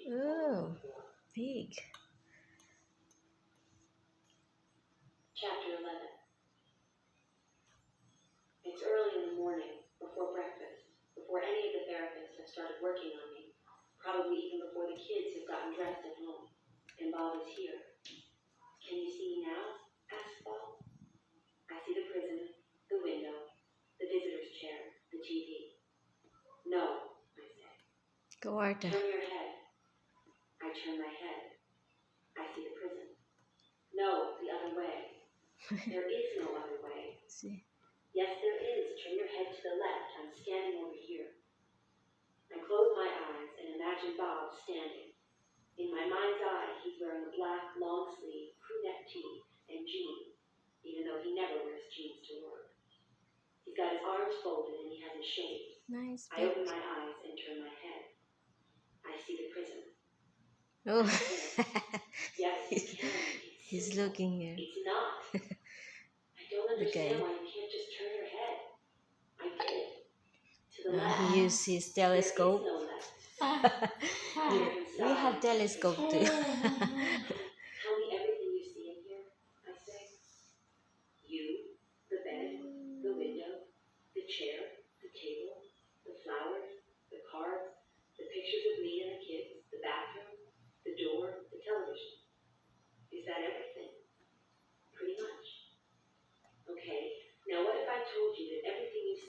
Oh, big. Chapter 11. It's early in the morning, before breakfast, before any of the therapists have started working on me, probably even before the kids have gotten dressed at home. And Bob is here. Can you see me now? Asks Bob. I see the prison, the window, the visitor's chair, the TV. No, I say. Kawartha. Turn your head. I turn my head. I see the prison. No, the other way. There is no other way. See. Yes, there is. Turn your head to the left. I'm standing over here. I close my eyes and imagine Bob standing. In my mind's eye, he's wearing a black, long-sleeve, crew-neck tee and jeans, even though he never wears jeans to work. He's got his arms folded and he hasn't shaved. Nice, I open big. my eyes and turn my head. I see the prison. Oh, Yes, you can. he's Simple. looking here. It's not. I don't understand why you can't just turn your head. I did. To the left. He used his There is telescope. no left. We have telescope too.